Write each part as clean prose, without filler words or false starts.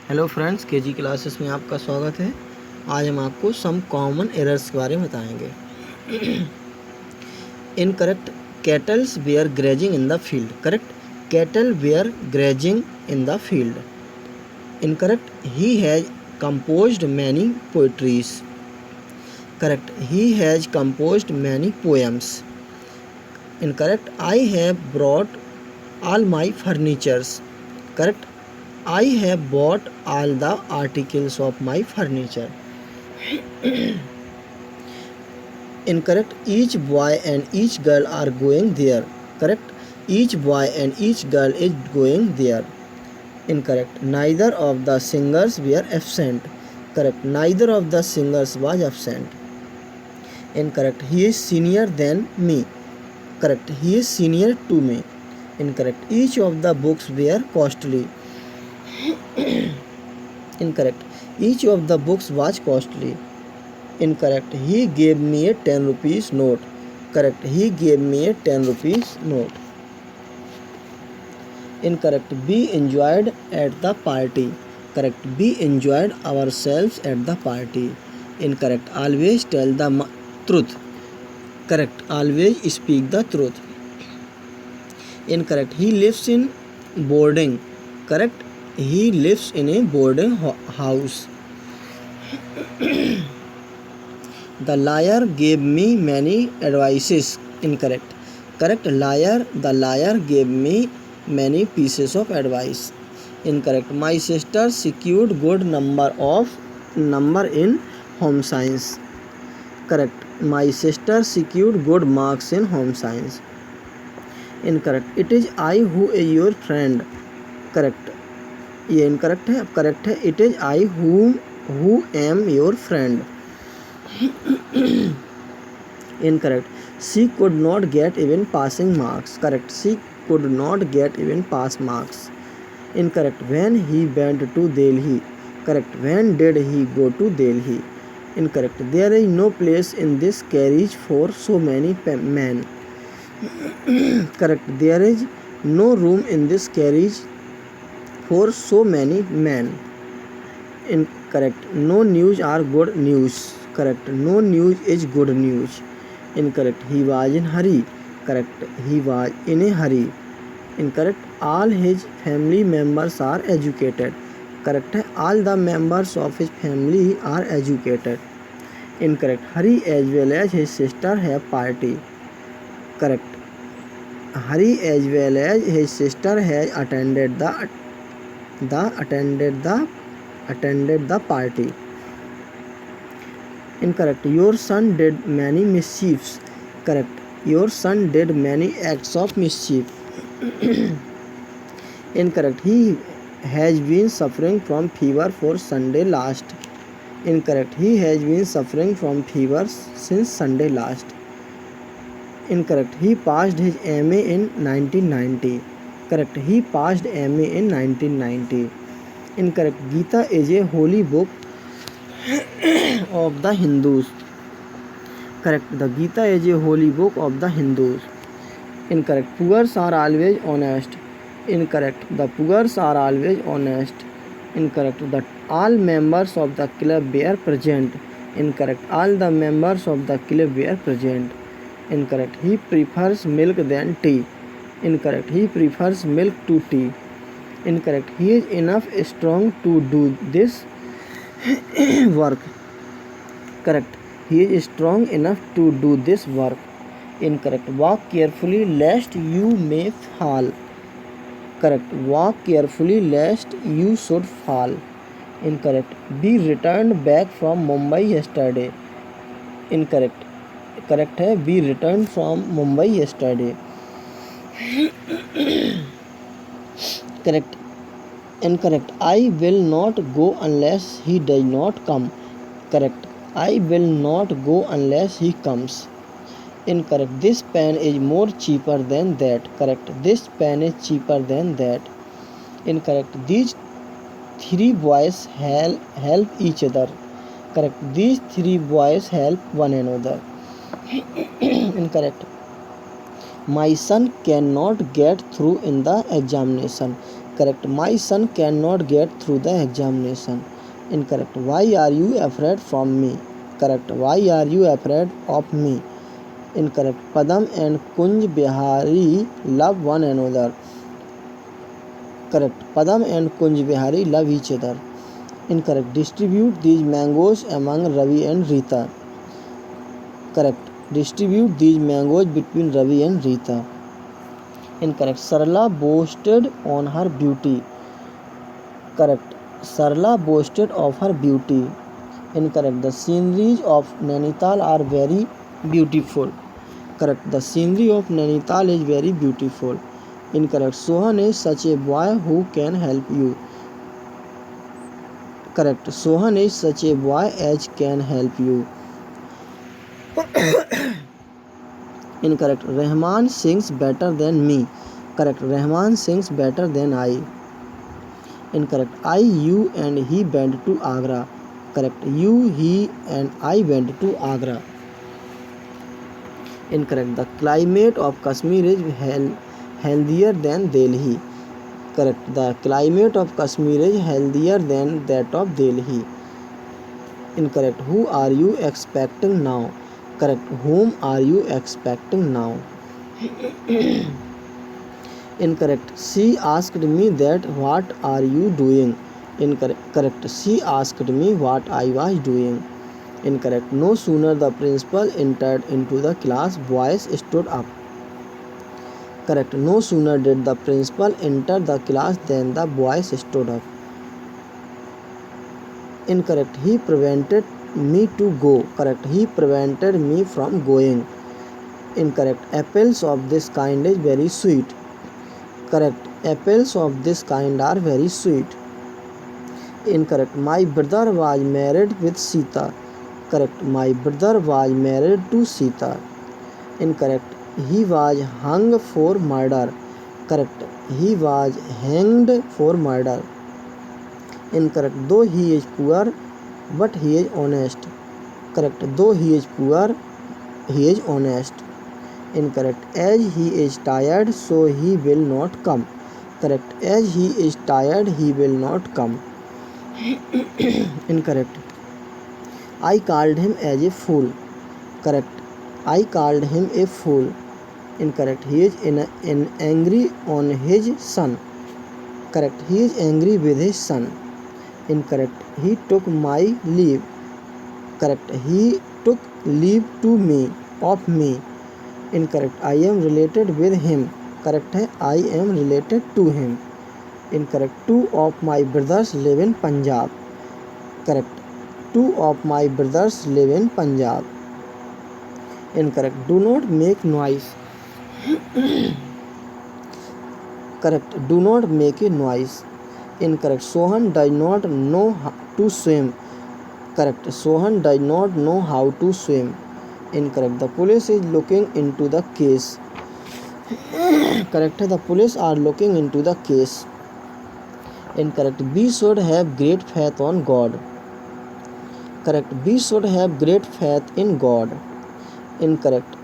Hello friends, KG classes में आपका स्वागत है। आज हम आपको सम कॉमन एरर्स के बारे में बताएंगे। Incorrect, cattles were grazing in the field. Correct, cattle were grazing in the field. Incorrect, he has composed many poetries. Correct, he has composed many poems. Incorrect, I have brought all my furnitures. Correct, I have bought all the articles of my furniture. Incorrect, each boy and each girl are going there. Correct, each boy and each girl is going there. Incorrect, neither of the singers were absent. Correct, neither of the singers was absent. Incorrect, he is senior than me. Correct, he is senior to me. Incorrect, each of the books were costly. Incorrect, each of the books was costly. Incorrect, he gave me a 10 rupees note. Correct, he gave me a 10 rupees note. Incorrect, we enjoyed at the party. Correct, we enjoyed ourselves at the party. Incorrect, always tell the truth. Correct, always speak the truth. Incorrect, he lives in boarding. Correct, he lives in a boarding house. The liar gave me many advices. Incorrect. Correct, liar, the liar gave me many pieces of advice. Incorrect, my sister secured good number in home science. Correct, my sister secured good marks in home science. Incorrect, it is I who is your friend. Correct, ये incorrect है। अब correct है, it is I who am your friend. Incorrect, she could not get even passing marks. Correct, she could not get even pass marks. Incorrect, when he went to Delhi. Correct, when did he go to Delhi? Incorrect, there is no place in this carriage for so many men. Correct, there is no room in this carriage for so many men. Incorrect, no news are good news. Correct, no news is good news. Incorrect, he was in hurry. Correct, he was in a hurry. Incorrect, all his family members are educated. Correct है, all the members of his family are educated. Incorrect, Hari as well as his sister have party. Correct, Hari as well as his sister has attended the party. Incorrect, your son did many mischiefs. Correct, your son did many acts of mischief. Incorrect, he has been suffering from fever for Sunday last. Incorrect, he has been suffering from fever since Sunday last. Incorrect, he passed his MA in 1990. Correct, he passed MA in 1990. Incorrect, Gita is a holy book of the Hindus. Correct, the Gita is a holy book of the Hindus. Incorrect, poor are always honest. Incorrect, the poor are always honest. Incorrect, that all members of the club were present. Incorrect, all the members of the club were present. Incorrect, he prefers milk than tea. Incorrect, he prefers milk to tea. Incorrect, he is enough strong to do this work. Correct, he is strong enough to do this work. Incorrect, walk carefully lest you may fall. Correct, walk carefully lest you should fall. Incorrect, we returned back from Mumbai yesterday. Incorrect, correct है, we returned from Mumbai yesterday. Correct, incorrect, I will not go unless he does not come. Correct, I will not go unless he comes. Incorrect, this pen is more cheaper than that. Correct, this pen is cheaper than that. Incorrect, these three boys help each other. Correct, these three boys help one another. Incorrect, my son cannot get through in the examination. Correct. My son cannot get through the examination. Incorrect. Why are you afraid from me? Correct. Why are you afraid of me? Incorrect. Padam and Kunj Bihari love one another. Correct. Padam and Kunj Bihari love each other. Incorrect. Distribute these mangoes among Ravi and Rita. Correct. Distribute these mangoes between Ravi and Rita. Incorrect. Sarla boasted on her beauty. Correct. Sarla boasted of her beauty. Incorrect. The sceneries of Nainital are very beautiful. Correct. The scenery of Nainital is very beautiful. Incorrect. Sohan is such a boy who can help you. Correct. Sohan is such a boy as can help you. Incorrect. Rahman sings better than me. Correct. Rahman sings better than I. Incorrect. I, you and he went to Agra. Correct. You, he and I went to Agra. Incorrect. The climate of Kashmir is healthier than Delhi. Correct. The climate of Kashmir is healthier than that of Delhi. Incorrect. Who are you expecting now? Correct. Whom are you expecting now? Incorrect. She asked me that what are you doing? Incorrect. Correct. She asked me what I was doing. Incorrect. No sooner the principal entered into the class, boys stood up. Correct. No sooner did the principal enter the class than the boys stood up. Incorrect. He prevented me to go. Correct. He prevented me from going. Incorrect. Apples of this kind is very sweet. Correct. Apples of this kind are very sweet. Incorrect. My brother was married with Sita. Correct. My brother was married to Sita. Incorrect. He was hung for murder. Correct. He was hanged for murder. Incorrect. Though he is poor, but he is honest. Correct. Though he is poor, he is honest. Incorrect. As he is tired, so he will not come. Correct. As he is tired, he will not come. Incorrect. I called him as a fool. Correct. I called him a fool. Incorrect. He is angry on his son. Correct. He is angry with his son. Incorrect. He took my leave. Correct. He took leave of me. Incorrect. I am related with him. Correct है I am related to him. Incorrect. Two of my brothers live in Punjab. Correct. Two of my brothers live in Punjab. Incorrect. Do not make noise. Correct. Do not make a noise. Incorrect. Sohan does not know how to swim. Correct. Sohan does not know how to swim. Incorrect. The police is looking into the case. Correct. The police are looking into the case. Incorrect. We should have great faith on God. Correct. We should have great faith in God. Incorrect.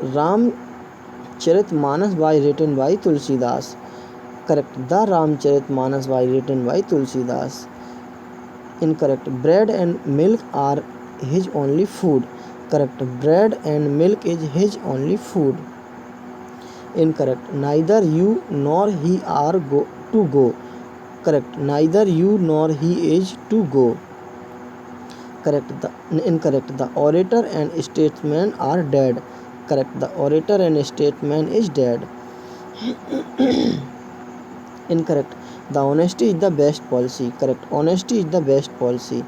Ramcharitmanas was written by Tulsidas. Correct. The Ramcharitmanas was written by Tulsidas. Incorrect. Bread and milk are his only food. Correct. Bread and milk is his only food. Incorrect. Neither you nor he are to go. Correct. Neither you nor he is to go. Correct. Incorrect. The orator and statesman are dead. Correct. The orator and statesman is dead. Incorrect. The honesty is the best policy. Correct. Honesty is the best policy.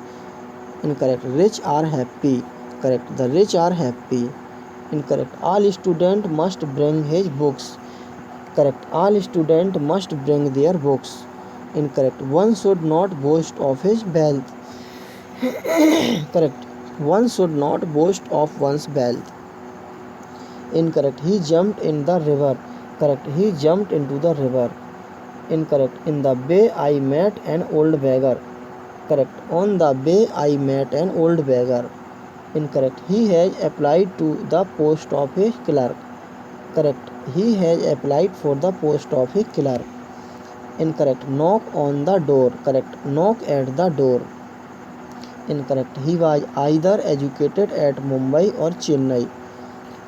Incorrect. Rich are happy. Correct. The rich are happy. Incorrect. All student must bring his books. Correct. All student must bring their books. Incorrect. One should not boast of his wealth. Correct. One should not boast of one's wealth. Incorrect. He jumped in the river. Correct. He jumped into the river. Incorrect. In the bay I met an old beggar. Correct. On the bay I met an old beggar. Incorrect. He has applied to the post of a clerk. Correct. He has applied for the post of a clerk. Incorrect. Knock on the door. Correct. Knock at the door. Incorrect. He was either educated at Mumbai or Chennai.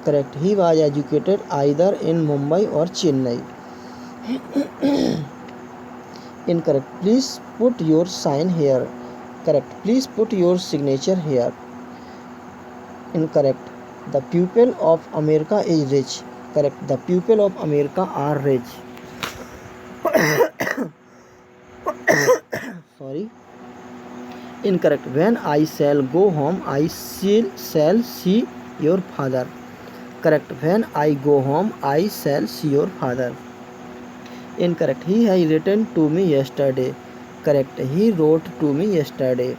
Correct. He was educated either in Mumbai or Chennai. Incorrect. Please put your sign here. Correct. Please put your signature here. Incorrect. The people of America is rich. Correct. The people of America are rich. Sorry. Incorrect. When I shall go home, I shall see your father. Correct. When I go home, I shall see your father. Incorrect. He has written to me yesterday. Correct. He wrote to me yesterday.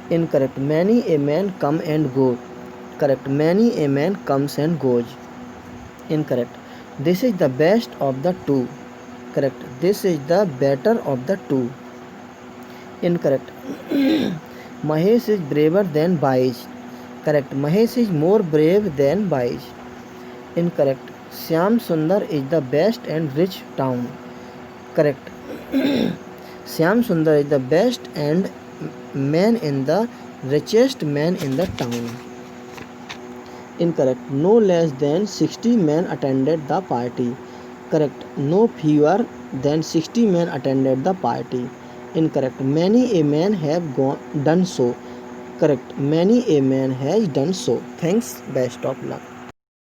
Incorrect. Many a man come and go. Correct. Many a man comes and goes. Incorrect. This is the best of the two. Correct. This is the better of the two. Incorrect. Mahesh is braver than Baish. Correct. Mahesh is more brave than Baish. Incorrect. Shyam Sundar is the best and rich town. Correct. Shyam Sundar is the best and man in the richest man in the town. Incorrect. No less than 60 men attended the party. Correct. No fewer than 60 men attended the party. Incorrect. Many a man have done so. Correct. Many a man has done so. Thanks. Best of luck.